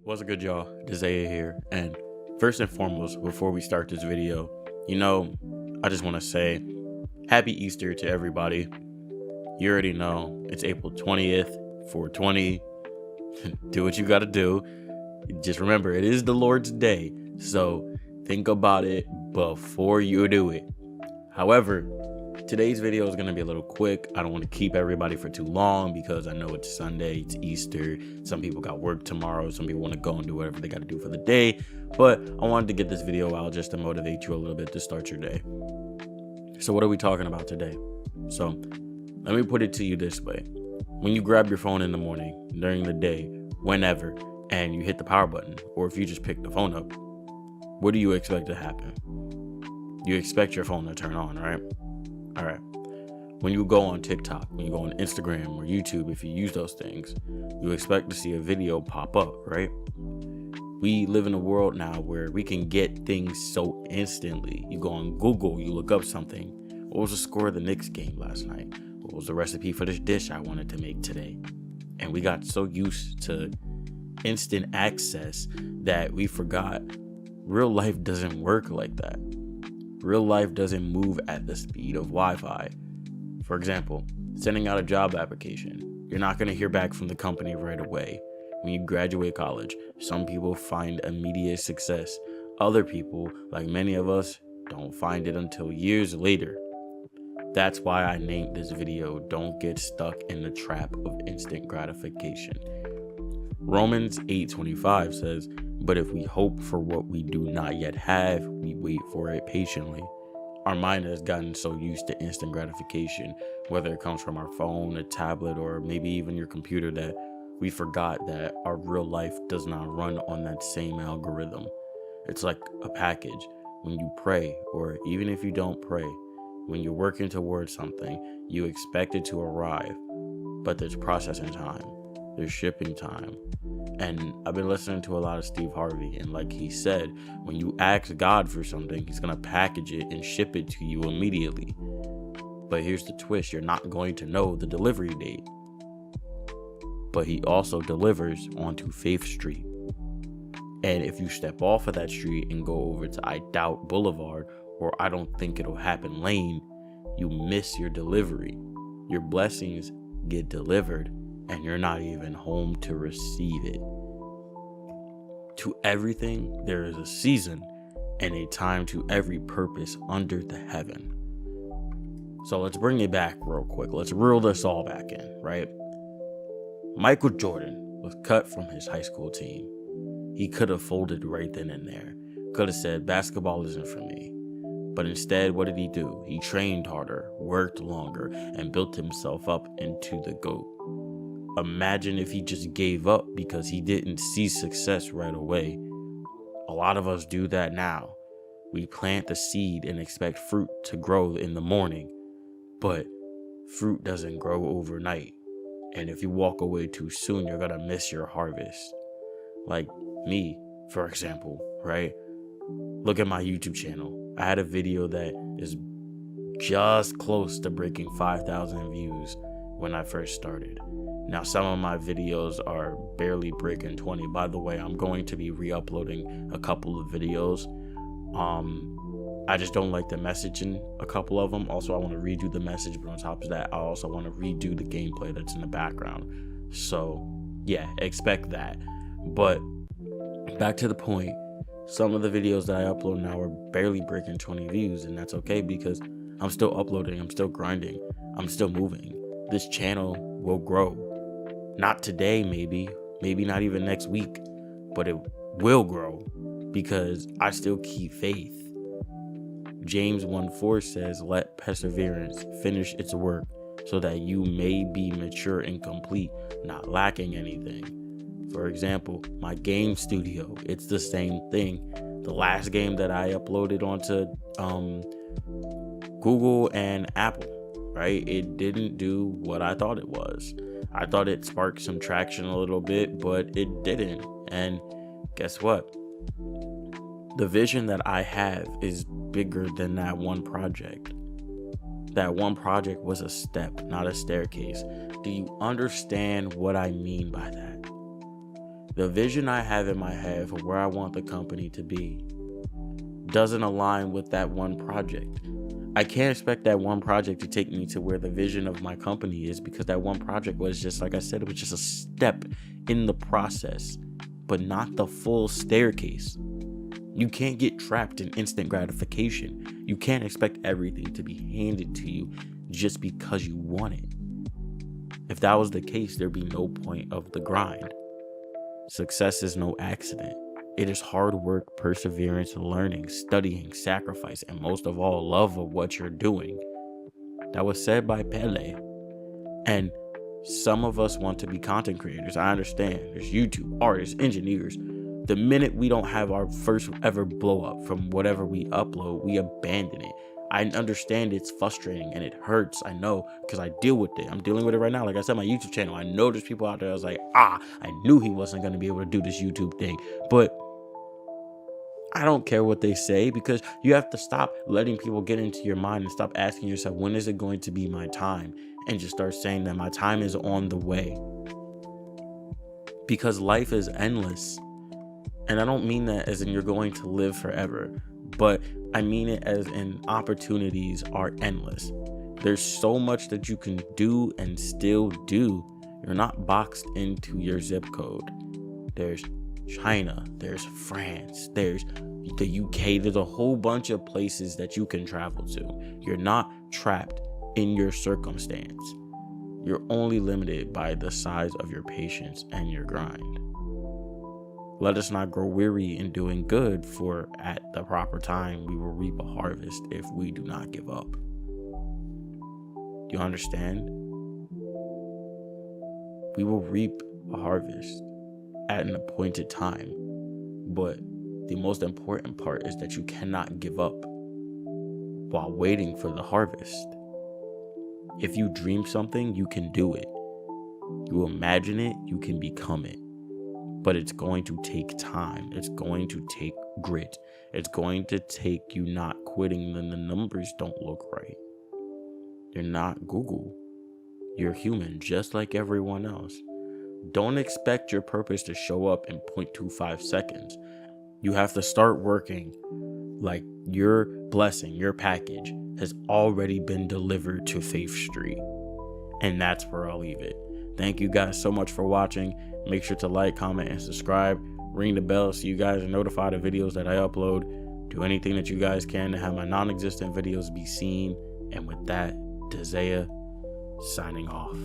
What's good, y'all? Desaiah here. And first and foremost, before we start this video, I just want to say happy Easter to everybody. You already know it's April 20th, 420. Do what you got to do. Just remember, it is the Lord's day. So think about it before you do it. However, today's video is going to be a little quick. I don't want to keep everybody for too long because I know it's Sunday, it's Easter. Some people got work tomorrow. Some people want to go and do whatever they got to do for the day. But I wanted to get this video out just to motivate you a little bit to start your day. So what are we talking about today? So let me put it to you this way. When you grab your phone in the morning, during the day, whenever, and you hit the power button, or if you just pick the phone up, what do you expect to happen? You expect your phone to turn on, right? All right. When you go on TikTok, when you go on Instagram or YouTube, if you use those things, you expect to see a video pop up, right? We live in a world now where we can get things so instantly. You go on Google, you look up something. What was the score of the Knicks game last night? What was the recipe for this dish I wanted to make today? And we got so used to instant access that we forgot real life doesn't work like that. Real life doesn't move at the speed of Wi-Fi. For example, sending out a job application. You're not going to hear back from the company right away. When you graduate college, some people find immediate success. Other people, like many of us, don't find it until years later. That's why I named this video, Don't Get Stuck in the Trap of Instant Gratification. Romans 8:25 says, "But if we hope for what we do not yet have, we wait for it patiently." Our mind has gotten so used to instant gratification, whether it comes from our phone, a tablet, or maybe even your computer, that we forgot that our real life does not run on that same algorithm. It's like a package. When you pray, or even if you don't pray, when you're working towards something, you expect it to arrive, but there's processing time. There's shipping time. And I've been listening to a lot of Steve Harvey, and like he said, when you ask God for something, he's going to package it and ship it to you immediately. But here's the twist. You're not going to know the delivery date. But he also delivers onto Faith Street. And if you step off of that street and go over to I Doubt Boulevard, or I Don't Think It'll Happen Lane, you miss your delivery. Your blessings get delivered, and you're not even home to receive it. To everything, there is a season and a time to every purpose under the heaven. So let's bring it back real quick. Let's reel this all back in, right? Michael Jordan was cut from his high school team. He could have folded right then and there. Could have said, basketball isn't for me. But instead, what did he do? He trained harder, worked longer, and built himself up into the GOAT. Imagine if he just gave up because he didn't see success right away. A lot of us do that now. We plant the seed and expect fruit to grow in the morning, but fruit doesn't grow overnight. And if you walk away too soon, you're gonna miss your harvest. Like me, for example, right? Look at my YouTube channel. I had a video that is just close to breaking 5,000 views when I first started. Now, some of my videos are barely breaking 20. By the way, I'm going to be re-uploading a couple of videos. I just don't like the message in a couple of them. Also, I want to redo the message, but on top of that, I also want to redo the gameplay that's in the background. So, yeah, expect that. But back to the point, some of the videos that I upload now are barely breaking 20 views, and that's okay because I'm still uploading, I'm still grinding, I'm still moving. This channel will grow. Not today, maybe not even next week, but it will grow because I still keep faith. James 1:4 says, "Let perseverance finish its work so that you may be mature and complete, not lacking anything." For example, my game studio, it's the same thing. The last game that I uploaded onto Google and Apple, right? It didn't do what I thought it was. I thought it sparked some traction a little bit, but it didn't. And guess what? The vision that I have is bigger than that one project. That one project was a step, not a staircase. Do you understand what I mean by that? The vision I have in my head for where I want the company to be doesn't align with that one project. I can't expect that one project to take me to where the vision of my company is, because that one project was just, like I said, it was just a step in the process, but not the full staircase. You can't get trapped in instant gratification. You can't expect everything to be handed to you just because you want it. If that was the case, there'd be no point of the grind. Success is no accident. It is hard work, perseverance, learning, studying, sacrifice, and most of all, love of what you're doing. That was said by Pele. And some of us want to be content creators. I understand. There's YouTube, artists, engineers. The minute we don't have our first ever blow up from whatever we upload, we abandon it. I understand it's frustrating and it hurts. I know, because I deal with it. I'm dealing with it right now. Like I said, my YouTube channel, I know there's people out there. I was like, I knew he wasn't going to be able to do this YouTube thing. But I don't care what they say, because you have to stop letting people get into your mind and stop asking yourself, when is it going to be my time? And just start saying that my time is on the way. Because life is endless. And I don't mean that as in you're going to live forever, but I mean it as in opportunities are endless. There's so much that you can do and still do. You're not boxed into your zip code. There's China, there's France, there's the UK, there's a whole bunch of places that you can travel to. You're not trapped in your circumstance. You're only limited by the size of your patience and your grind. Let us not grow weary in doing good, for at the proper time we will reap a harvest if we do not give up. Do you understand? We will reap a harvest at an appointed time, but the most important part is that you cannot give up while waiting for the harvest. If you dream something, you can do it. You imagine it, you can become it. But it's going to take time. It's going to take grit. It's going to take you not quitting when the numbers don't look right. You're not Google. You're human, just like everyone else. Don't expect your purpose to show up in 0.25 seconds. You have to start working like your blessing, your package has already been delivered to Faith Street. And that's where I'll leave it. Thank you guys so much for watching. Make sure to like, comment, and subscribe. Ring the bell so you guys are notified of videos that I upload. Do anything that you guys can to have my non-existent videos be seen. And with that, Desaiah signing off.